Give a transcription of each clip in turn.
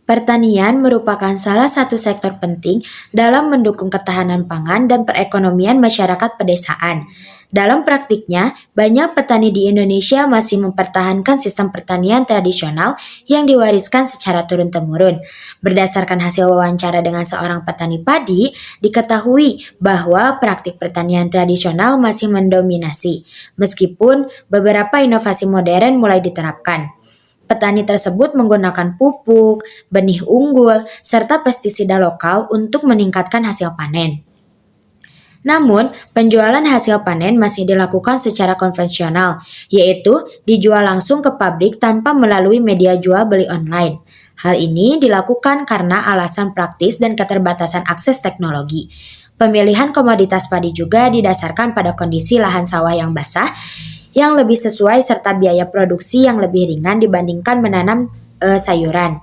Pertanian merupakan salah satu sektor penting dalam mendukung ketahanan pangan dan perekonomian masyarakat pedesaan. Dalam praktiknya, banyak petani di Indonesia masih mempertahankan sistem pertanian tradisional yang diwariskan secara turun-temurun. Berdasarkan hasil wawancara dengan seorang petani padi, diketahui bahwa praktik pertanian tradisional masih mendominasi, meskipun beberapa inovasi modern mulai diterapkan. Petani tersebut menggunakan pupuk, benih unggul, serta pestisida lokal untuk meningkatkan hasil panen. Namun, penjualan hasil panen masih dilakukan secara konvensional, yaitu dijual langsung ke pabrik tanpa melalui media jual beli online. Hal ini dilakukan karena alasan praktis dan keterbatasan akses teknologi. Pemilihan komoditas padi juga didasarkan pada kondisi lahan sawah yang basah, yang lebih sesuai serta biaya produksi yang lebih ringan dibandingkan menanam sayuran.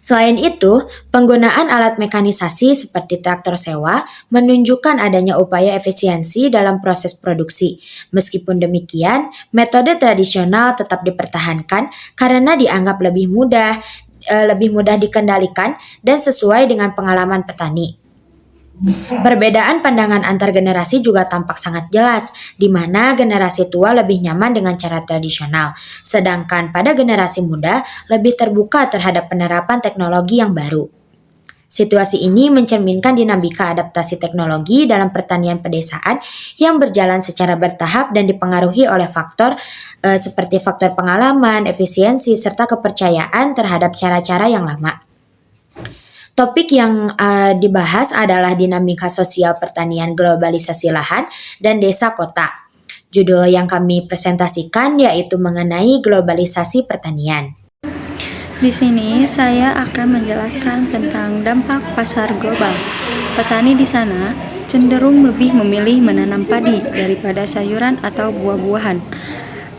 Selain itu, penggunaan alat mekanisasi seperti traktor sewa menunjukkan adanya upaya efisiensi dalam proses produksi. Meskipun demikian, metode tradisional tetap dipertahankan karena dianggap lebih mudah dikendalikan dan sesuai dengan pengalaman petani. Perbedaan pandangan antar generasi juga tampak sangat jelas, di mana generasi tua lebih nyaman dengan cara tradisional, sedangkan pada generasi muda lebih terbuka terhadap penerapan teknologi yang baru. Situasi ini mencerminkan dinamika adaptasi teknologi dalam pertanian pedesaan yang berjalan secara bertahap dan dipengaruhi oleh faktor seperti faktor pengalaman, efisiensi, serta kepercayaan terhadap cara-cara yang lama. Topik yang dibahas adalah dinamika sosial pertanian, globalisasi lahan, dan desa kota. Judul yang kami presentasikan yaitu mengenai globalisasi pertanian. Di sini saya akan menjelaskan tentang dampak pasar global. Petani di sana cenderung lebih memilih menanam padi daripada sayuran atau buah-buahan.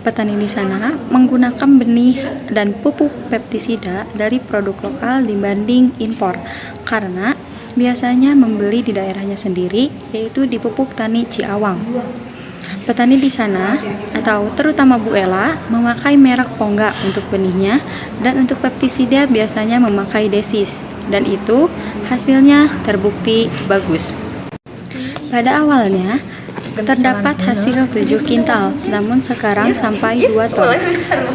Petani di sana menggunakan benih dan pupuk pestisida dari produk lokal dibanding impor karena biasanya membeli di daerahnya sendiri, yaitu di Pupuk Tani Ciawang. Petani di sana, atau terutama Bu Ella, memakai merek Pongga untuk benihnya dan untuk pestisida biasanya memakai Desis, dan itu hasilnya terbukti bagus. Pada awalnya, terdapat hasil 7 kintal, namun sekarang sampai 2 ton.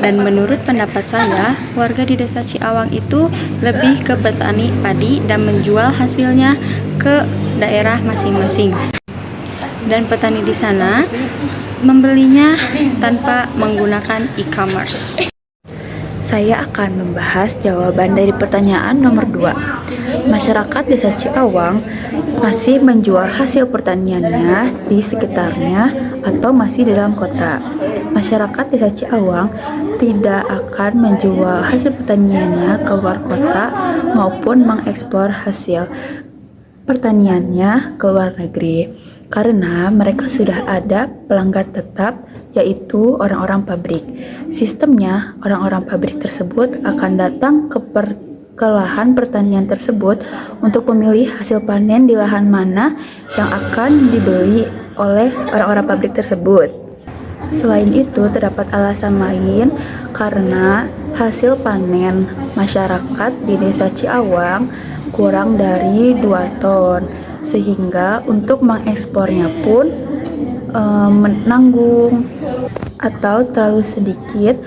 Dan menurut pendapat saya, warga di desa Ciawang itu lebih ke petani padi dan menjual hasilnya ke daerah masing-masing. Dan petani di sana membelinya tanpa menggunakan e-commerce. Saya akan membahas jawaban dari pertanyaan nomor 2. Masyarakat desa Ciawang masih menjual hasil pertaniannya di sekitarnya atau masih di dalam kota. Masyarakat desa Ciawang tidak akan menjual hasil pertaniannya ke luar kota maupun mengeksplor hasil pertaniannya ke luar negeri karena mereka sudah ada pelanggan tetap, yaitu orang-orang pabrik. Sistemnya, orang-orang pabrik tersebut akan datang ke lahan pertanian tersebut untuk memilih hasil panen di lahan mana yang akan dibeli oleh orang-orang pabrik tersebut. Selain itu, terdapat alasan lain karena hasil panen masyarakat di desa Ciawang kurang dari 2 ton, sehingga untuk mengekspornya pun menanggung atau terlalu sedikit.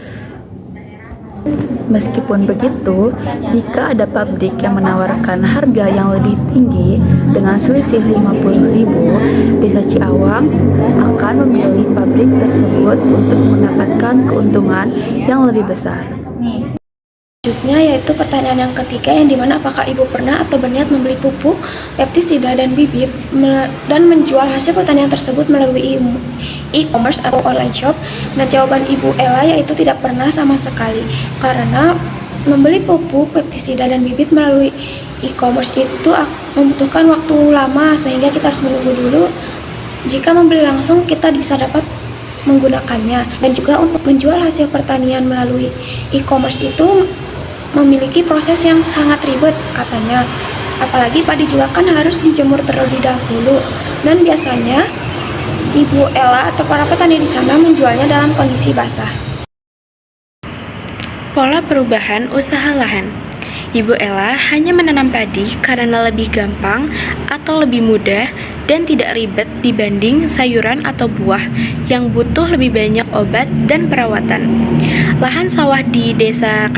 Meskipun begitu, jika ada pabrik yang menawarkan harga yang lebih tinggi dengan selisih 50.000, desa Ciawang akan memilih pabrik tersebut untuk mendapatkan keuntungan yang lebih besar. Selanjutnya yaitu pertanyaan yang ketiga, yang dimana apakah Ibu pernah atau berniat membeli pupuk, pestisida, dan bibit dan menjual hasil pertanian tersebut melalui e-commerce atau online shop? Nah, jawaban Ibu Ella yaitu tidak pernah sama sekali, karena membeli pupuk, pestisida, dan bibit melalui e-commerce itu membutuhkan waktu lama sehingga kita harus menunggu dulu. Jika membeli langsung kita bisa dapat menggunakannya, dan juga untuk menjual hasil pertanian melalui e-commerce itu memiliki proses yang sangat ribet katanya. Apalagi padi juga kan harus dijemur terlebih dahulu, dan biasanya Ibu Ella atau para petani di sana menjualnya dalam kondisi basah. Pola perubahan usaha lahan. Ibu Ella hanya menanam padi karena lebih gampang atau lebih mudah dan tidak ribet dibanding sayuran atau buah yang butuh lebih banyak obat dan perawatan. Lahan sawah di desa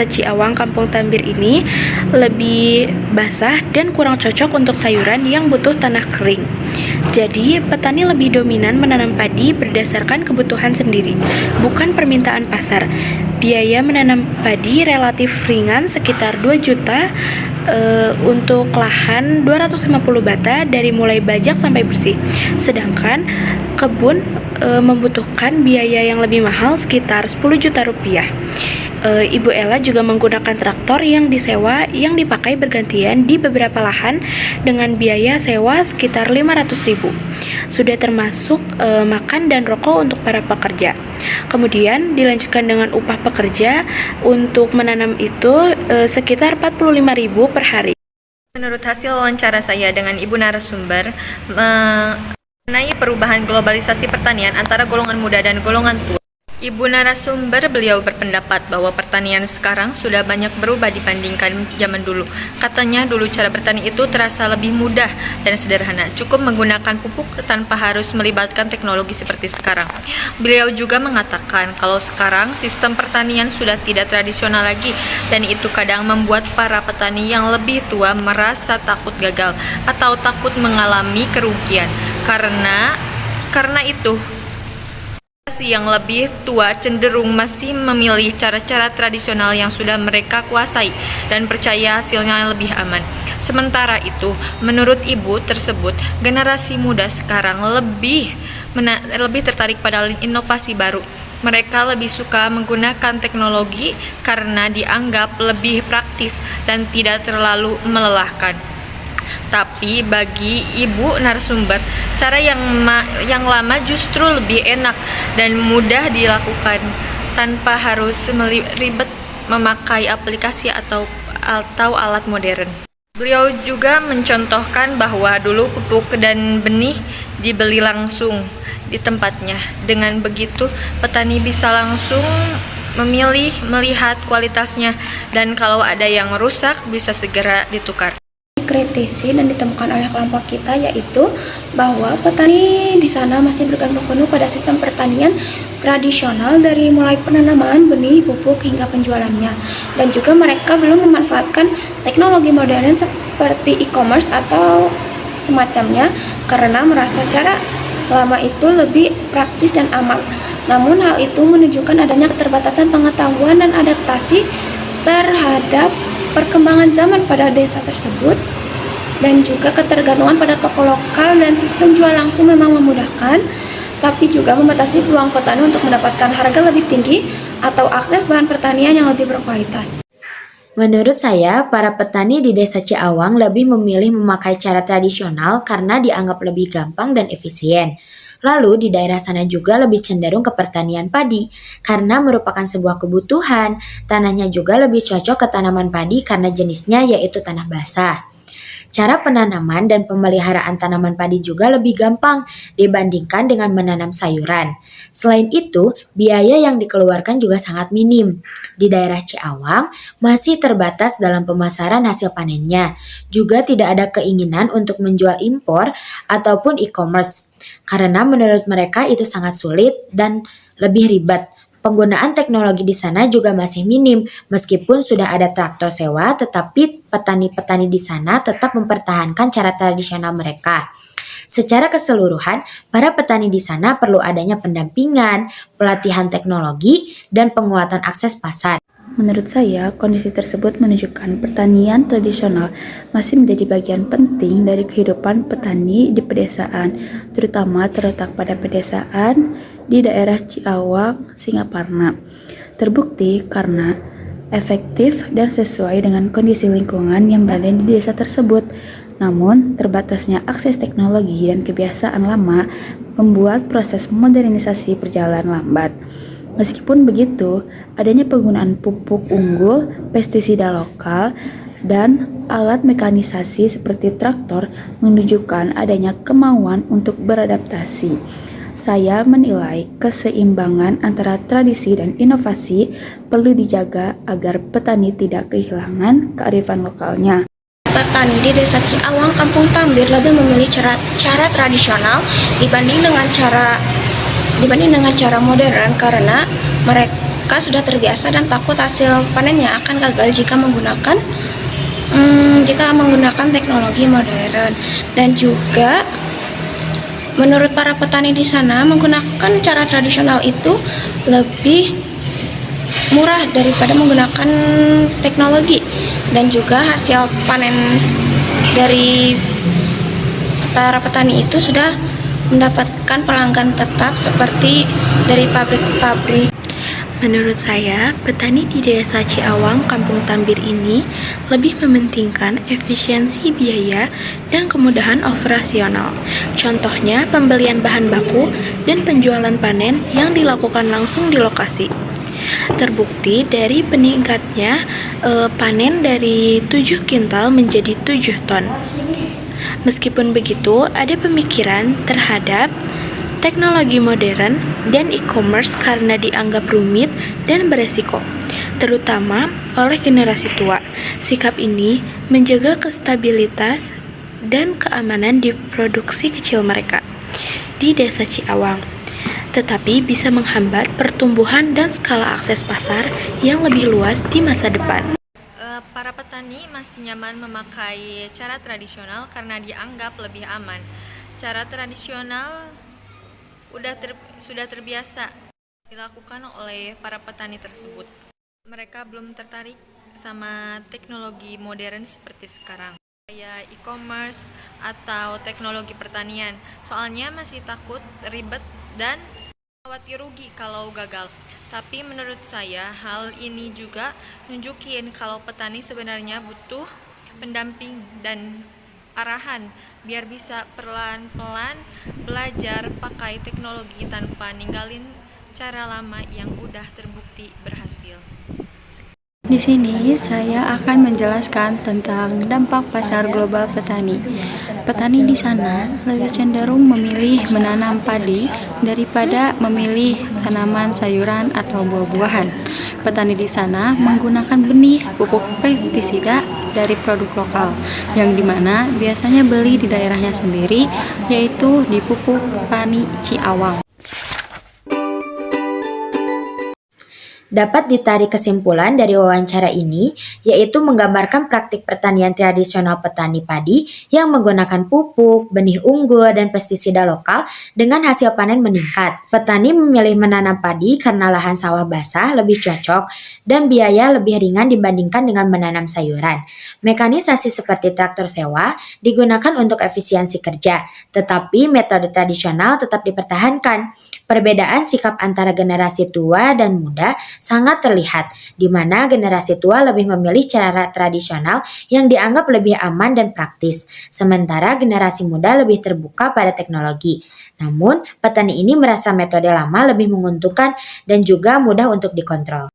Ciawang, Kampung Tambir ini lebih basah dan kurang cocok untuk sayuran yang butuh tanah kering. Jadi, petani lebih dominan menanam padi berdasarkan kebutuhan sendiri, bukan permintaan pasar. Biaya menanam padi relatif ringan, sekitar 2 juta untuk lahan 250 bata dari mulai bajak sampai bersih. Sedangkan kebun membutuhkan biaya yang lebih mahal, sekitar 10 juta rupiah. Ibu Ella juga menggunakan traktor yang disewa yang dipakai bergantian di beberapa lahan dengan biaya sewa sekitar 500.000. Sudah termasuk makan dan rokok untuk para pekerja. Kemudian dilanjutkan dengan upah pekerja untuk menanam itu sekitar 45.000 per hari. Menurut hasil wawancara saya dengan ibu narasumber mengenai perubahan globalisasi pertanian antara golongan muda dan golongan tua, ibu narasumber beliau berpendapat bahwa pertanian sekarang sudah banyak berubah dibandingkan zaman dulu. Katanya dulu cara bertani itu terasa lebih mudah dan sederhana, cukup menggunakan pupuk tanpa harus melibatkan teknologi seperti sekarang. Beliau juga mengatakan kalau sekarang sistem pertanian sudah tidak tradisional lagi dan itu kadang membuat para petani yang lebih tua merasa takut gagal atau takut mengalami kerugian. Karena itu yang lebih tua cenderung masih memilih cara-cara tradisional yang sudah mereka kuasai dan percaya hasilnya lebih aman. Sementara itu, menurut ibu tersebut, generasi muda sekarang lebih tertarik pada inovasi baru. Mereka lebih suka menggunakan teknologi karena dianggap lebih praktis dan tidak terlalu melelahkan. Tapi bagi ibu narasumber, cara yang lama justru lebih enak dan mudah dilakukan tanpa harus ribet memakai aplikasi atau alat modern. Beliau juga mencontohkan bahwa dulu pupuk dan benih dibeli langsung di tempatnya. Dengan begitu, petani bisa langsung memilih, melihat kualitasnya, dan kalau ada yang rusak bisa segera ditukar. Kritisi dan ditemukan oleh kelompok kita, yaitu bahwa petani di sana masih bergantung penuh pada sistem pertanian tradisional dari mulai penanaman benih, pupuk hingga penjualannya, dan juga mereka belum memanfaatkan teknologi modern seperti e-commerce atau semacamnya karena merasa cara lama itu lebih praktis dan aman. Namun hal itu menunjukkan adanya keterbatasan pengetahuan dan adaptasi terhadap perkembangan zaman pada desa tersebut, dan juga ketergantungan pada toko lokal dan sistem jual langsung memang memudahkan, tapi juga membatasi peluang petani untuk mendapatkan harga lebih tinggi atau akses bahan pertanian yang lebih berkualitas. Menurut saya, para petani di desa Ciawang lebih memilih memakai cara tradisional karena dianggap lebih gampang dan efisien. Lalu di daerah sana juga lebih cenderung ke pertanian padi karena merupakan sebuah kebutuhan. Tanahnya juga lebih cocok ke tanaman padi karena jenisnya yaitu tanah basah. Cara penanaman dan pemeliharaan tanaman padi juga lebih gampang dibandingkan dengan menanam sayuran. Selain itu, biaya yang dikeluarkan juga sangat minim. Di daerah Ciawang masih terbatas dalam pemasaran hasil panennya. Juga tidak ada keinginan untuk menjual impor ataupun e-commerce, karena menurut mereka itu sangat sulit dan lebih ribet. Penggunaan teknologi di sana juga masih minim, meskipun sudah ada traktor sewa, tetapi petani-petani di sana tetap mempertahankan cara tradisional mereka. Secara keseluruhan, para petani di sana perlu adanya pendampingan, pelatihan teknologi, dan penguatan akses pasar. Menurut saya, kondisi tersebut menunjukkan pertanian tradisional masih menjadi bagian penting dari kehidupan petani di pedesaan, terutama terletak pada pedesaan di daerah Ciawang, Singaparna. Terbukti karena efektif dan sesuai dengan kondisi lingkungan yang berada di desa tersebut. Namun, terbatasnya akses teknologi dan kebiasaan lama membuat proses modernisasi berjalan lambat. Meskipun begitu, adanya penggunaan pupuk unggul, pestisida lokal, dan alat mekanisasi seperti traktor menunjukkan adanya kemauan untuk beradaptasi. Saya menilai keseimbangan antara tradisi dan inovasi perlu dijaga agar petani tidak kehilangan kearifan lokalnya. Petani di Desa Ciawang, Kampung Tambir lebih memilih cara tradisional dibanding dengan cara modern karena mereka sudah terbiasa dan takut hasil panennya akan gagal jika menggunakan teknologi modern. Dan juga menurut para petani di sana, menggunakan cara tradisional itu lebih murah daripada menggunakan teknologi, dan juga hasil panen dari para petani itu sudah mendapatkan pelanggan tetap seperti dari pabrik-pabrik. Menurut saya, petani di Desa Ciawang, Kampung Tambir ini lebih mementingkan efisiensi biaya dan kemudahan operasional. Contohnya, pembelian bahan baku dan penjualan panen yang dilakukan langsung di lokasi. Terbukti dari peningkatnya panen dari 7 kintal menjadi 7 ton. Meskipun begitu, ada pemikiran terhadap teknologi modern dan e-commerce karena dianggap rumit dan beresiko, terutama oleh generasi tua. Sikap ini menjaga kestabilitas dan keamanan di produksi kecil mereka di Desa Ciawang, tetapi bisa menghambat pertumbuhan dan skala akses pasar yang lebih luas di masa depan. Para petani masih nyaman memakai cara tradisional karena dianggap lebih aman. Cara tradisional sudah terbiasa dilakukan oleh para petani tersebut. Mereka belum tertarik sama teknologi modern seperti sekarang, kayak e-commerce atau teknologi pertanian. Soalnya masih takut ribet dan khawatir rugi kalau gagal. Tapi menurut saya hal ini juga nunjukin kalau petani sebenarnya butuh pendamping dan arahan biar bisa pelan-pelan belajar pakai teknologi tanpa ninggalin cara lama yang udah terbukti berhasil. Di sini saya akan menjelaskan tentang dampak pasar global petani. Petani di sana lebih cenderung memilih menanam padi daripada memilih tanaman sayuran atau buah-buahan. Petani di sana menggunakan benih pupuk pestisida dari produk lokal, yang dimana biasanya beli di daerahnya sendiri, yaitu di Pupuk Pani Ciawang. Dapat ditarik kesimpulan dari wawancara ini, yaitu menggambarkan praktik pertanian tradisional petani padi yang menggunakan pupuk, benih unggul, dan pestisida lokal dengan hasil panen meningkat. Petani memilih menanam padi karena lahan sawah basah lebih cocok dan biaya lebih ringan dibandingkan dengan menanam sayuran. Mekanisasi seperti traktor sewa digunakan untuk efisiensi kerja, tetapi metode tradisional tetap dipertahankan. Perbedaan sikap antara generasi tua dan muda sangat terlihat, di mana generasi tua lebih memilih cara tradisional yang dianggap lebih aman dan praktis, sementara generasi muda lebih terbuka pada teknologi. Namun, petani ini merasa metode lama lebih menguntungkan dan juga mudah untuk dikontrol.